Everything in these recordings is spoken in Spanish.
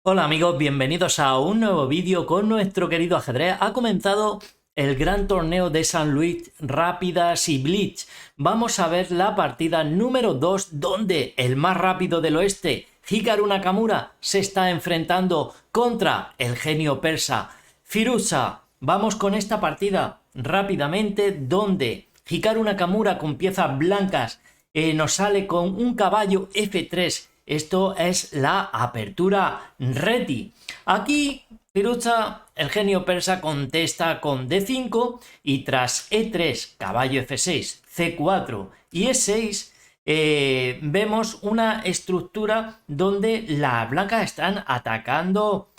Hola amigos, bienvenidos a un nuevo vídeo con nuestro querido ajedrez. Ha comenzado el gran torneo de San Luis Rápidas y Blitz. Vamos a ver la partida número 2 donde el más rápido del oeste, Hikaru Nakamura, se está enfrentando contra el genio persa Firouzja. Vamos con esta partida rápidamente donde Hikaru Nakamura con piezas blancas nos sale con un caballo F3. Esto es la apertura ready. Aquí Firouzja, el genio persa, contesta con D5 y tras E3, caballo F6, C4 y E6 vemos una estructura donde las blancas están atacando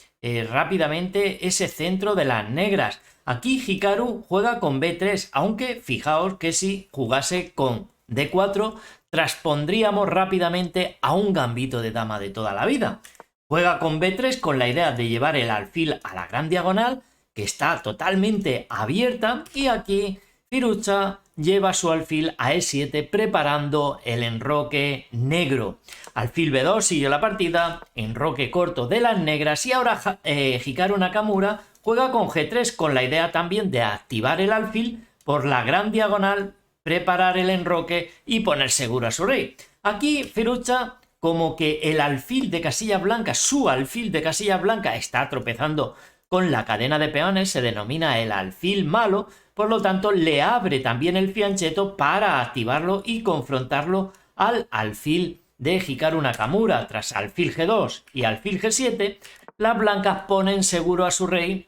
rápidamente ese centro de las negras. Aquí Hikaru juega con B3, aunque fijaos que si jugase con D4 transpondríamos rápidamente a un gambito de dama de toda la vida. Juega con B3 con la idea de llevar el alfil a la gran diagonal, que está totalmente abierta, y aquí Firouzja lleva su alfil a E7 preparando el enroque negro. Alfil B2 sigue la partida, enroque corto de las negras, y ahora Hikaru Nakamura juega con G3 con la idea también de activar el alfil por la gran diagonal, preparar el enroque y poner seguro a su rey. Aquí Firouzja, como que el alfil de casilla blanca, su alfil de casilla blanca, está tropezando con la cadena de peones, se denomina el alfil malo, por lo tanto le abre también el fianchetto para activarlo y confrontarlo al alfil de Hikaru Nakamura. Tras alfil G2 y alfil G7, las blancas ponen seguro a su rey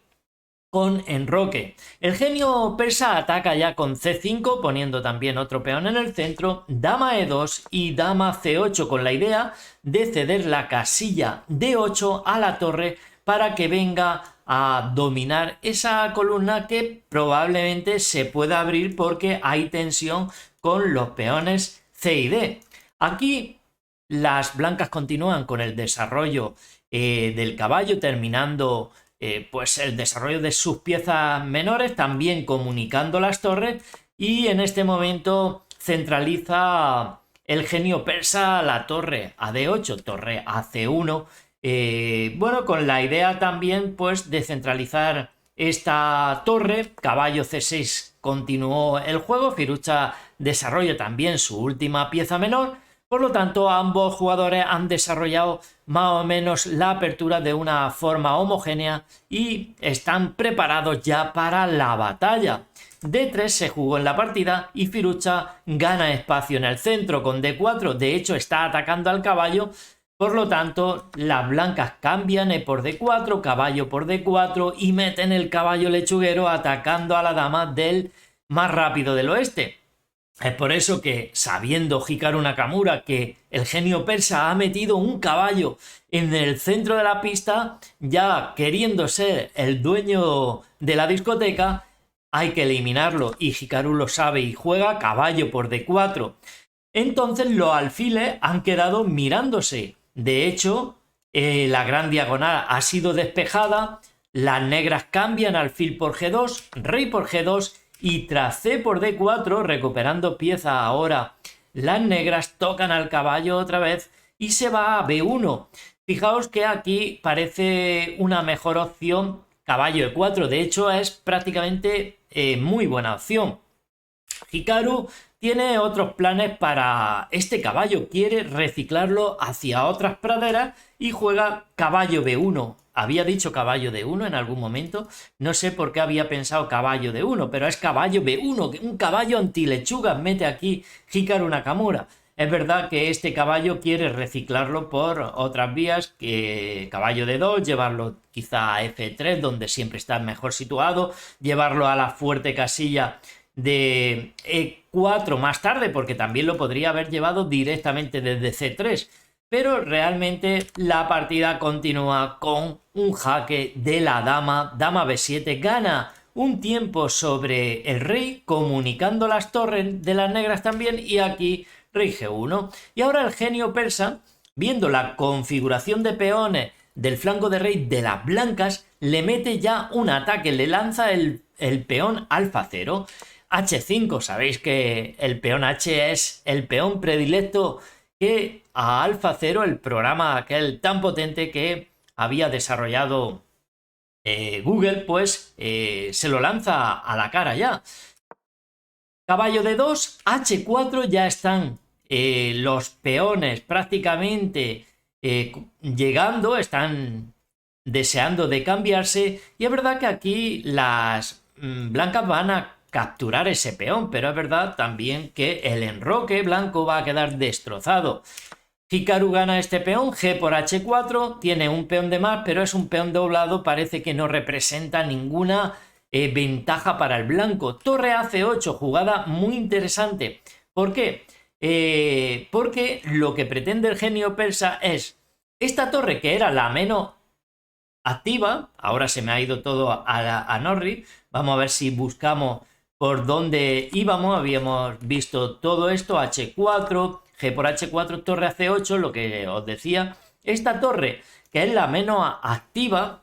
con enroque. El genio persa ataca ya con C5, poniendo también otro peón en el centro, dama E2 y dama C8, con la idea de ceder la casilla D8 a la torre para que venga a dominar esa columna que probablemente se pueda abrir porque hay tensión con los peones C y D. Aquí las blancas continúan con el desarrollo del caballo, terminando pues el desarrollo de sus piezas menores, también comunicando las torres, y en este momento centraliza el genio persa la torre a D8, torre a C1, bueno, con la idea también pues de centralizar esta torre. Caballo C6 continuó el juego, Firouzja desarrolla también su última pieza menor. Por lo tanto, ambos jugadores han desarrollado más o menos la apertura de una forma homogénea y están preparados ya para la batalla. D3 se jugó en la partida y Firouzja gana espacio en el centro con D4. De hecho, está atacando al caballo. Por lo tanto, las blancas cambian E por D4, caballo por D4 y meten el caballo lechuguero atacando a la dama del más rápido del oeste. Es por eso que, sabiendo Hikaru Nakamura que el genio persa ha metido un caballo en el centro de la pista, ya queriendo ser el dueño de la discoteca, hay que eliminarlo, y Hikaru lo sabe y juega caballo por D4. Entonces los alfiles han quedado mirándose. De hecho, la gran diagonal ha sido despejada, las negras cambian alfil por G2, rey por G2, y tras C por D4, recuperando pieza ahora, las negras tocan al caballo otra vez y se va a B1. Fijaos que aquí parece una mejor opción caballo E4, de hecho es prácticamente muy buena opción. Hikaru tiene otros planes para este caballo, quiere reciclarlo hacia otras praderas y juega caballo B1. Había dicho caballo D1 en algún momento, no sé por qué había pensado caballo D1, pero es caballo B1, un caballo antilechugas mete aquí Hikaru Nakamura. Es verdad que este caballo quiere reciclarlo por otras vías, que caballo D2, llevarlo quizá a F3, donde siempre está mejor situado, llevarlo a la fuerte casilla de E4 más tarde, porque también lo podría haber llevado directamente desde C3. Pero realmente la partida continúa con un jaque de la dama, dama B7, gana un tiempo sobre el rey, comunicando las torres de las negras también, y aquí rey G1. Y ahora el genio persa, viendo la configuración de peones del flanco de rey de las blancas, le mete ya un ataque, le lanza el peón alfa 0. H5, sabéis que el peón H es el peón predilecto que a Alfa 0, el programa aquel tan potente que había desarrollado Google, pues se lo lanza a la cara ya. Caballo de 2, H4, ya están los peones prácticamente llegando, están deseando de cambiarse, y es verdad que aquí las blancas van a capturar ese peón, pero es verdad también que el enroque blanco va a quedar destrozado. Hikaru gana este peón, G por H4, tiene un peón de más, pero es un peón doblado, parece que no representa ninguna ventaja para el blanco. Torre a C8, jugada muy interesante. ¿Por qué? Porque lo que pretende el genio persa es esta torre, que era la menos activa, ahora se me ha ido todo a Norri. Vamos a ver si buscamos por dónde íbamos. Habíamos visto todo esto, H4, G por H4, torre a C8, lo que os decía. Esta torre, que es la menos activa,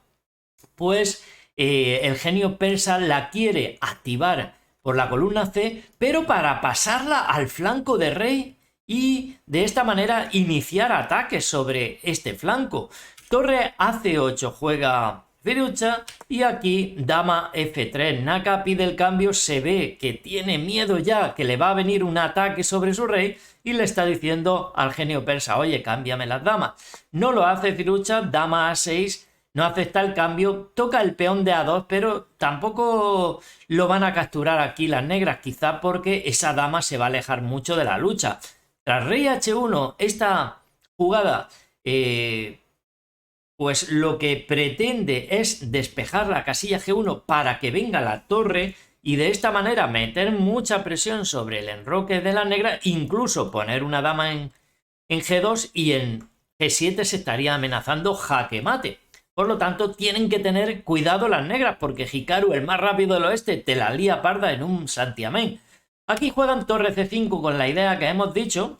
pues el genio persa la quiere activar por la columna C, pero para pasarla al flanco de rey y de esta manera iniciar ataques sobre este flanco. Torre a C8 juega Firuza y aquí dama F3. Naka pide el cambio, se ve que tiene miedo ya, que le va a venir un ataque sobre su rey y le está diciendo al genio persa, oye, cámbiame las damas. No lo hace Firuza, dama A6, no acepta el cambio, toca el peón de A2, pero tampoco lo van a capturar aquí las negras, quizá porque esa dama se va a alejar mucho de la lucha. Tras rey H1, esta jugada pues lo que pretende es despejar la casilla G1 para que venga la torre y de esta manera meter mucha presión sobre el enroque de la negra, incluso poner una dama en G2 y en G7 se estaría amenazando jaque mate. Por lo tanto, tienen que tener cuidado las negras porque Hikaru, el más rápido del oeste, te la lía parda en un santiamén. Aquí juegan torre C5 con la idea que hemos dicho.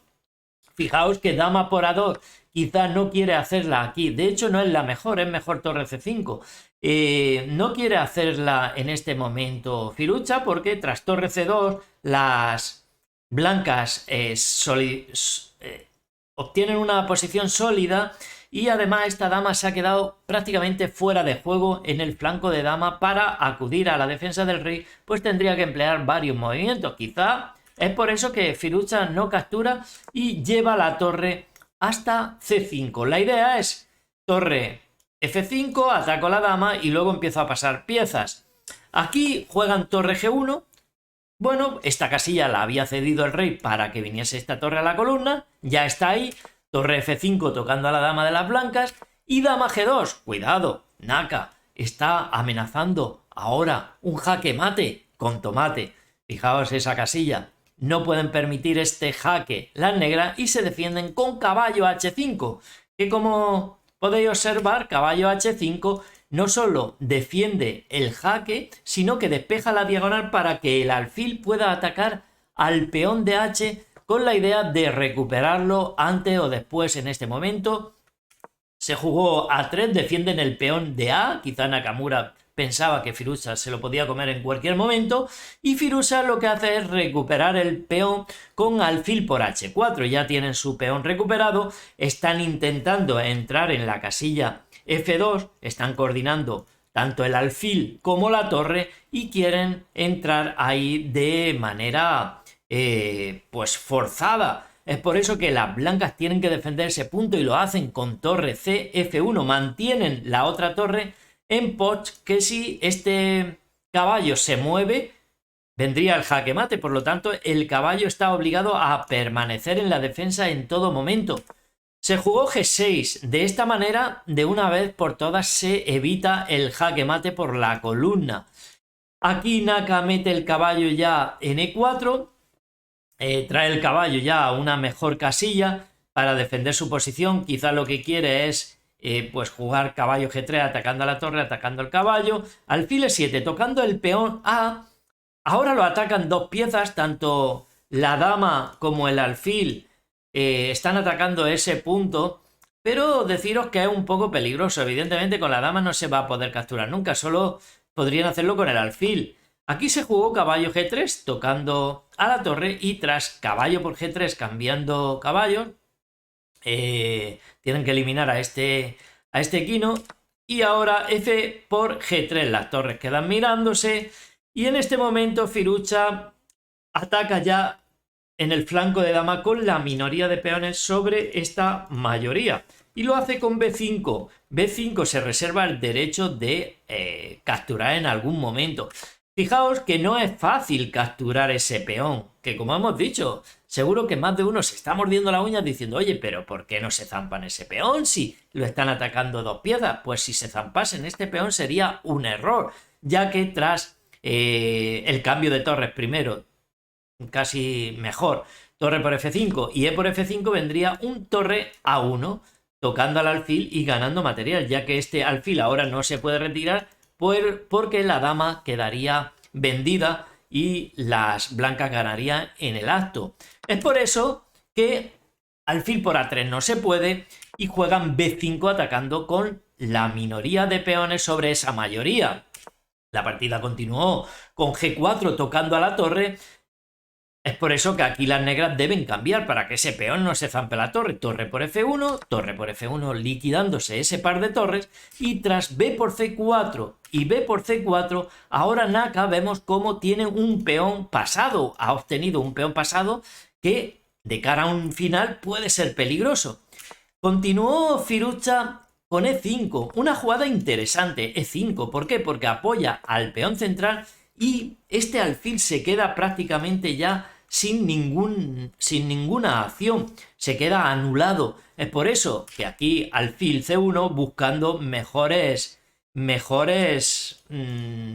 Fijaos que dama por A2 quizás no quiere hacerla aquí. De hecho, no es la mejor, es mejor torre C5. No quiere hacerla en este momento Firuza porque tras torre C2 las blancas obtienen una posición sólida y además esta dama se ha quedado prácticamente fuera de juego en el flanco de dama. Para acudir a la defensa del rey, pues tendría que emplear varios movimientos. Quizá es por eso que Firuza no captura y lleva la torre hasta C5. La idea es torre F5, ataco a la dama y luego empiezo a pasar piezas. Aquí juegan torre G1. Bueno, esta casilla la había cedido el rey para que viniese esta torre a la columna. Ya está ahí. Torre F5 tocando a la dama de las blancas. Y dama G2. Cuidado, Naka está amenazando ahora un jaque mate con tomate. Fijaos esa casilla. No pueden permitir este jaque las negras y se defienden con caballo H5, que como podéis observar, caballo H5 no solo defiende el jaque, sino que despeja la diagonal para que el alfil pueda atacar al peón de H con la idea de recuperarlo antes o después. En este momento se jugó A3, defienden el peón de A, quizá Nakamura pensaba que Firuza se lo podía comer en cualquier momento y Firuza lo que hace es recuperar el peón con alfil por H4. Ya tienen su peón recuperado, están intentando entrar en la casilla F2, están coordinando tanto el alfil como la torre y quieren entrar ahí de manera pues forzada. Es por eso que las blancas tienen que defender ese punto y lo hacen con torre C, F1, mantienen la otra torre en pot, que si este caballo se mueve vendría el jaque mate. Por lo tanto, el caballo está obligado a permanecer en la defensa en todo momento. Se jugó G6. De esta manera, de una vez por todas, se evita el jaque mate por la columna. Aquí Naka mete el caballo ya en E4. Trae el caballo ya a una mejor casilla para defender su posición. Quizá lo que quiere es pues jugar caballo G3 atacando a la torre, atacando el caballo, alfil E7 tocando el peón A. Ahora lo atacan dos piezas, tanto la dama como el alfil están atacando ese punto, pero deciros que es un poco peligroso. Evidentemente con la dama no se va a poder capturar nunca, solo podrían hacerlo con el alfil. Aquí se jugó caballo G3 tocando a la torre y tras caballo por G3 cambiando caballo, tienen que eliminar a este a este quino. Y ahora F por G3, las torres quedan mirándose. Y en este momento Firuza ataca ya en el flanco de dama con la minoría de peones sobre esta mayoría. Y lo hace con B5. B5 se reserva el derecho de capturar en algún momento. Fijaos que no es fácil capturar ese peón, que como hemos dicho, seguro que más de uno se está mordiendo las uñas diciendo, oye, pero ¿por qué no se zampan ese peón si lo están atacando dos piezas? Pues si se zampasen este peón sería un error, ya que tras el cambio de torres primero, casi mejor, torre por F5 y E por F5 vendría un torre A1 tocando al alfil y ganando material, ya que este alfil ahora no se puede retirar porque la dama quedaría vendida y las blancas ganarían en el acto. Es por eso que alfil por A3 no se puede y juegan B5 atacando con la minoría de peones sobre esa mayoría. La partida continuó con G4 tocando a la torre. Es por eso que aquí las negras deben cambiar para que ese peón no se zampe la torre. Torre por F1 liquidándose ese par de torres y tras B por C4 y B por C4 ahora Naka vemos cómo tiene un peón pasado. Ha obtenido un peón pasado que de cara a un final puede ser peligroso. Continuó Firuza con E5, una jugada interesante, E5. ¿Por qué? Porque apoya al peón central y este alfil se queda prácticamente ya sin ninguna acción, se queda anulado. Es por eso que aquí alfil C1 buscando mejores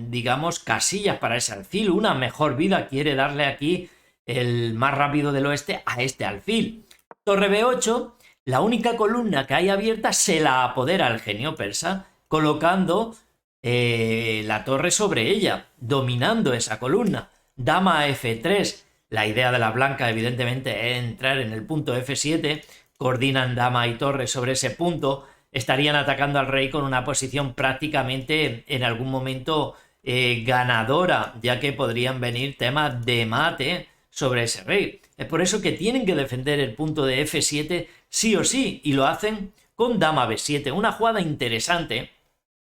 digamos, casillas para ese alfil, una mejor vida quiere darle aquí el más rápido del oeste a este alfil. Torre B8, la única columna que hay abierta se la apodera el genio persa, colocando la torre sobre ella, dominando esa columna. Dama a F3, la idea de la blanca evidentemente es entrar en el punto F7, coordinan dama y torre sobre ese punto, estarían atacando al rey con una posición prácticamente en algún momento ganadora, ya que podrían venir temas de mate sobre ese rey. Es por eso que tienen que defender el punto de F7 sí o sí, y lo hacen con dama B7, una jugada interesante.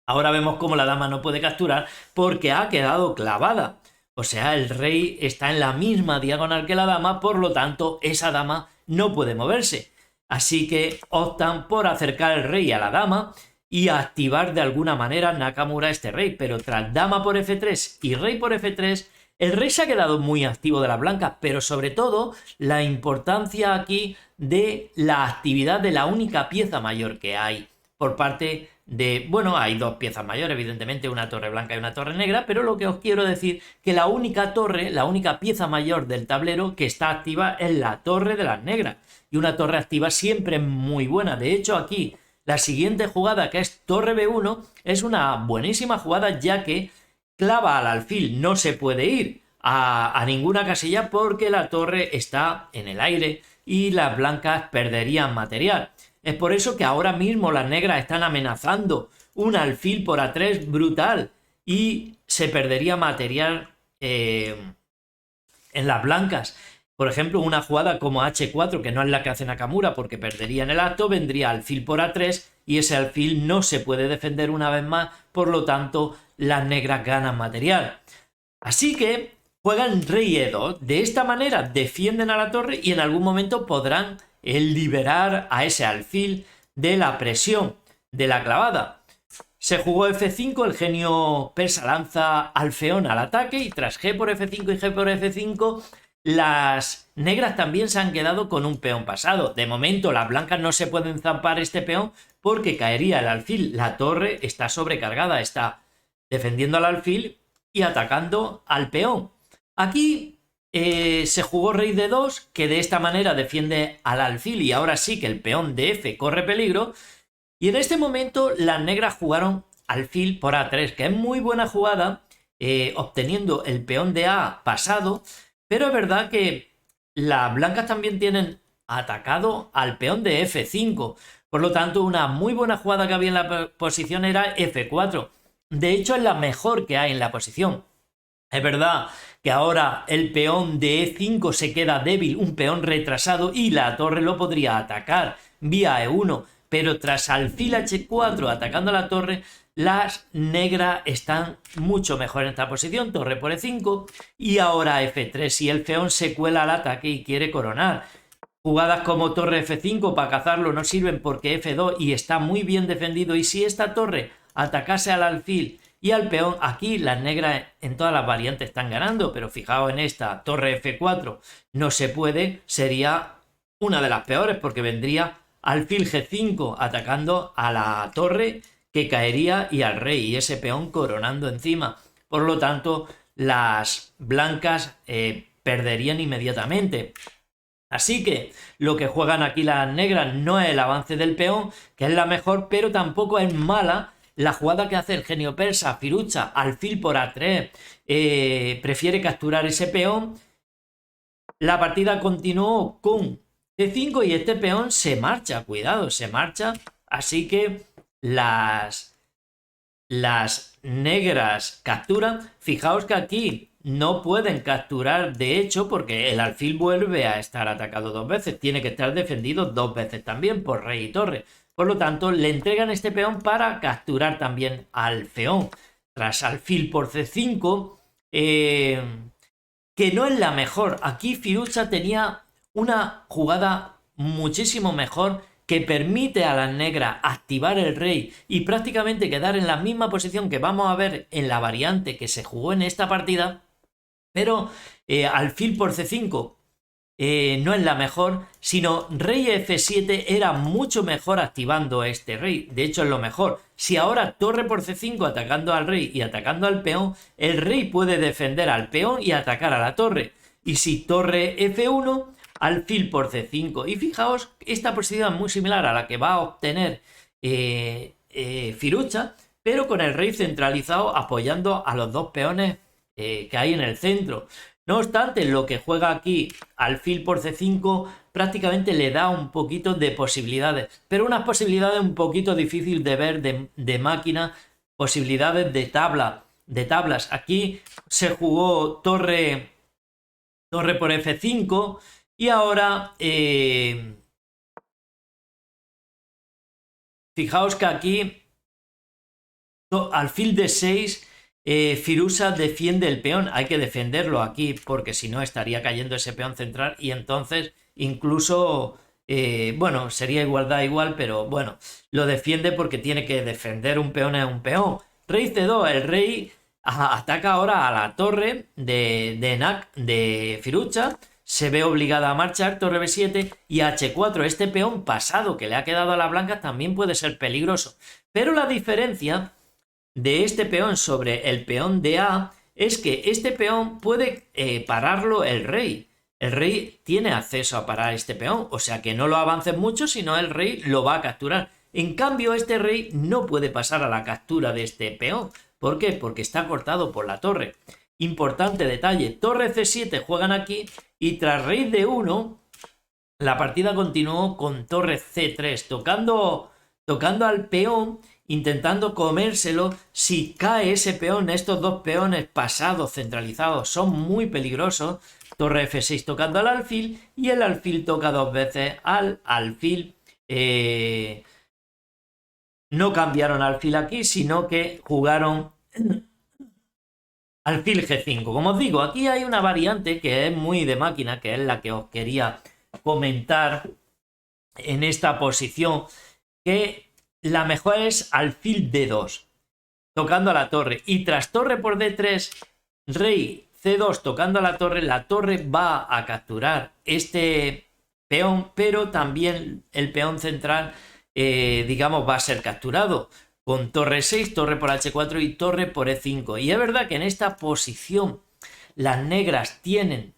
Ahora vemos cómo la dama no puede capturar porque ha quedado clavada. O sea, el rey está en la misma diagonal que la dama, por lo tanto, esa dama no puede moverse. Así que optan por acercar el rey a la dama y activar de alguna manera Nakamura a este rey. Pero tras dama por F3 y rey por F3, el rey se ha quedado muy activo de las blancas, pero sobre todo la importancia aquí de la actividad de la única pieza mayor que hay por parte de... Bueno, hay dos piezas mayores, evidentemente, una torre blanca y una torre negra, pero lo que os quiero decir que la única torre, la única pieza mayor del tablero que está activa es la torre de las negras. Y una torre activa siempre es muy buena. De hecho, aquí la siguiente jugada, que es torre B1, es una buenísima jugada, ya que clava al alfil, no se puede ir a ninguna casilla porque la torre está en el aire y las blancas perderían material. Es por eso que ahora mismo las negras están amenazando un alfil por A3 brutal y se perdería material en las blancas. Por ejemplo, una jugada como H4, que no es la que hace Nakamura porque perdería en el acto, vendría alfil por A3 y ese alfil no se puede defender una vez más, por lo tanto las negras ganan material. Así que juegan rey E2, de esta manera defienden a la torre y en algún momento podrán liberar a ese alfil de la presión de la clavada. Se jugó F5, el genio persa lanza alfeón al ataque y tras G por F5 y G por F5 las negras también se han quedado con un peón pasado. De momento las blancas no se pueden zampar este peón porque caería el alfil. La torre está sobrecargada, está defendiendo al alfil y atacando al peón. Aquí se jugó rey de 2, que de esta manera defiende al alfil y ahora sí que el peón de F corre peligro. Y en este momento las negras jugaron alfil por A3, que es muy buena jugada, obteniendo el peón de A pasado, pero es verdad que las blancas también tienen atacado al peón de F5. Por lo tanto, una muy buena jugada que había en la posición era F4. De hecho, es la mejor que hay en la posición. Es verdad que ahora el peón de E5 se queda débil, un peón retrasado, y la torre lo podría atacar vía E1. pero tras alfil h4 atacando a la torre, las negras están mucho mejor en esta posición, torre por e5 y ahora f3 si el peón se cuela al ataque y quiere coronar. Jugadas como torre f5 para cazarlo no sirven porque f2 y está muy bien defendido, y si esta torre atacase al alfil y al peón, aquí las negras en todas las variantes están ganando, pero fijaos en esta torre f4 no se puede, sería una de las peores porque vendría alfil g5 atacando a la torre que caería y al rey y ese peón coronando encima. Por lo tanto, las blancas perderían inmediatamente. Así que lo que juegan aquí las negras no es el avance del peón, que es la mejor, pero tampoco es mala la jugada que hace el genio persa. Firuza, alfil por a3, prefiere capturar ese peón. La partida continuó con c5 y este peón se marcha, cuidado, se marcha. Así que las negras capturan. Fijaos que aquí no pueden capturar, de hecho, porque el alfil vuelve a estar atacado dos veces. Tiene que estar defendido dos veces también por rey y torre. Por lo tanto, le entregan este peón para capturar también al peón. Tras alfil por c5, que no es la mejor. Aquí Firuza tenía una jugada muchísimo mejor que permite a las negras activar el rey y prácticamente quedar en la misma posición que vamos a ver en la variante que se jugó en esta partida, pero alfil por c5 no es la mejor, sino rey f7 era mucho mejor activando este rey. De hecho es lo mejor. Si ahora torre por c5 atacando al rey y atacando al peón, el rey puede defender al peón y atacar a la torre. Y si torre f1, alfil por c5. Y fijaos, esta posición es muy similar a la que va a obtener Firuza, pero con el rey centralizado apoyando a los dos peones que hay en el centro. No obstante, lo que juega aquí alfil por c5 prácticamente le da un poquito de posibilidades, pero unas posibilidades un poquito difícil de ver de máquina, posibilidades de tablas. Aquí se jugó torre por f5 y ahora fijaos que aquí alfil d6 Firuza defiende el peón. Hay que defenderlo aquí porque si no estaría cayendo ese peón central y entonces incluso bueno, sería igual, pero bueno, lo defiende porque tiene que defender un peón a un peón. Rey c2, el rey ataca ahora a la torre de Firuza, se ve obligada a marchar, torre b7 y h4. Este peón pasado que le ha quedado a la blanca también puede ser peligroso, pero la diferencia de este peón sobre el peón de A es que este peón puede pararlo el rey. El rey tiene acceso a parar este peón, o sea que no lo avances mucho, sino el rey lo va a capturar. En cambio, este rey no puede pasar a la captura de este peón. ¿Por qué? Porque está cortado por la torre. Importante detalle, torre c7 juegan aquí y tras rey d1 la partida continuó con torre c3, tocando al peón, intentando comérselo. Si cae ese peón, estos dos peones pasados centralizados son muy peligrosos. Torre f6 tocando al alfil y el alfil toca dos veces al alfil. No cambiaron alfil aquí, sino que jugaron alfil g5. Como os digo, aquí hay una variante que es muy de máquina, que es la que os quería comentar en esta posición, que la mejor es alfil d2, tocando a la torre. Y tras torre por d3, rey c2 tocando a la torre va a capturar este peón, pero también el peón central, digamos, va a ser capturado con torre 6, torre por h4 y torre por e5. Y es verdad que en esta posición las negras tienen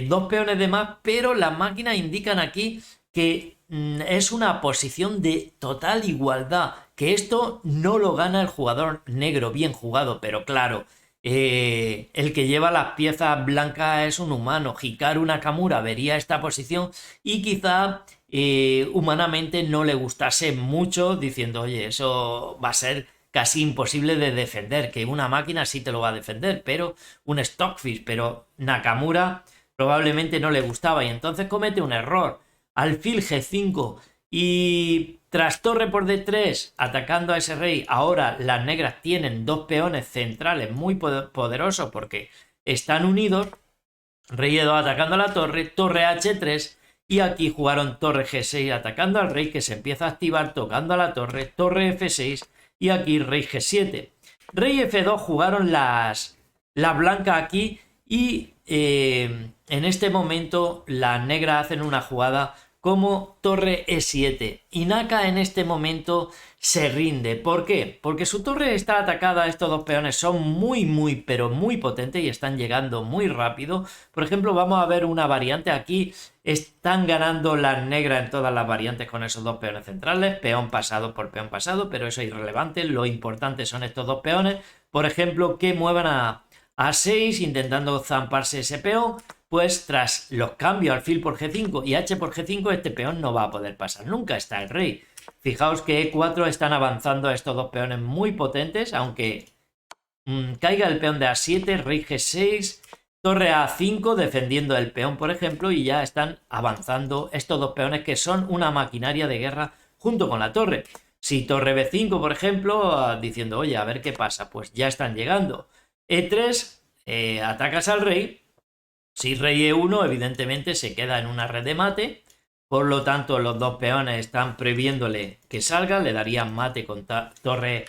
dos peones de más, pero las máquinas indican aquí que es una posición de total igualdad, que esto no lo gana el jugador negro. Bien jugado, pero claro, el que lleva las piezas blancas es un humano. Hikaru Nakamura vería esta posición y quizá humanamente no le gustase mucho, diciendo, oye, eso va a ser casi imposible de defender, que una máquina sí te lo va a defender, pero un Stockfish, pero Nakamura probablemente no le gustaba y entonces comete un error. Alfil g5 Y tras torre por D3 atacando a ese rey, ahora las negras tienen dos peones centrales muy poderosos porque están unidos. Rey E2 atacando a la torre, torre H3 y aquí jugaron torre G6 atacando al rey que se empieza a activar tocando a la torre, torre F6 y aquí rey G7. Rey F2 jugaron las blancas aquí y en este momento las negras hacen una jugada como torre E7 y Naka en este momento se rinde. ¿Por qué? Porque su torre está atacada, estos dos peones son muy pero muy potentes y están llegando muy rápido. Por ejemplo, vamos a ver una variante aquí, están ganando las negras en todas las variantes con esos dos peones centrales, peón pasado por peón pasado, pero eso es irrelevante, lo importante son estos dos peones, por ejemplo, que muevan a A6 intentando zamparse ese peón. Pues tras los cambios alfil por G5 y H por G5 este peón no va a poder pasar nunca, está el rey. Fijaos que E4 están avanzando a estos dos peones muy potentes, aunque caiga el peón de A7, rey G6, torre A5 defendiendo el peón por ejemplo y ya están avanzando estos dos peones que son una maquinaria de guerra junto con la torre. Si torre B5 por ejemplo diciendo oye a ver qué pasa, pues ya están llegando. E3 atacas al rey. Si rey E1 evidentemente se queda en una red de mate, por lo tanto los dos peones están previéndole que salga, le darían mate con torre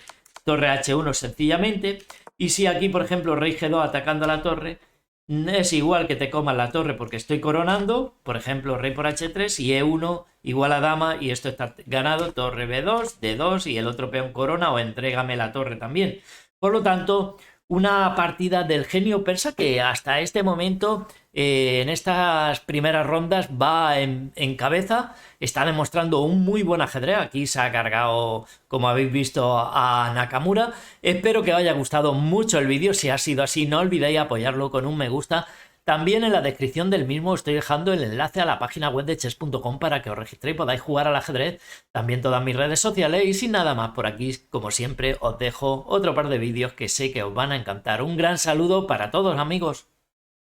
H1 sencillamente. Y si aquí por ejemplo rey G2 atacando a la torre, es igual que te coman la torre porque estoy coronando, por ejemplo rey por H3 y E1 igual a dama y esto está ganado, torre B2, D2 y el otro peón corona o entrégame la torre también. Por lo tanto, una partida del genio persa que hasta este momento en estas primeras rondas va en cabeza, está demostrando un muy buen ajedrez. Aquí se ha cargado, como habéis visto, a Nakamura. Espero que os haya gustado mucho el vídeo. Si ha sido así, no olvidéis apoyarlo con un me gusta. También en la descripción del mismo estoy dejando el enlace a la página web de chess.com para que os registréis y podáis jugar al ajedrez. También todas mis redes sociales y sin nada más por aquí, como siempre, os dejo otro par de vídeos que sé que os van a encantar. Un gran saludo para todos amigos.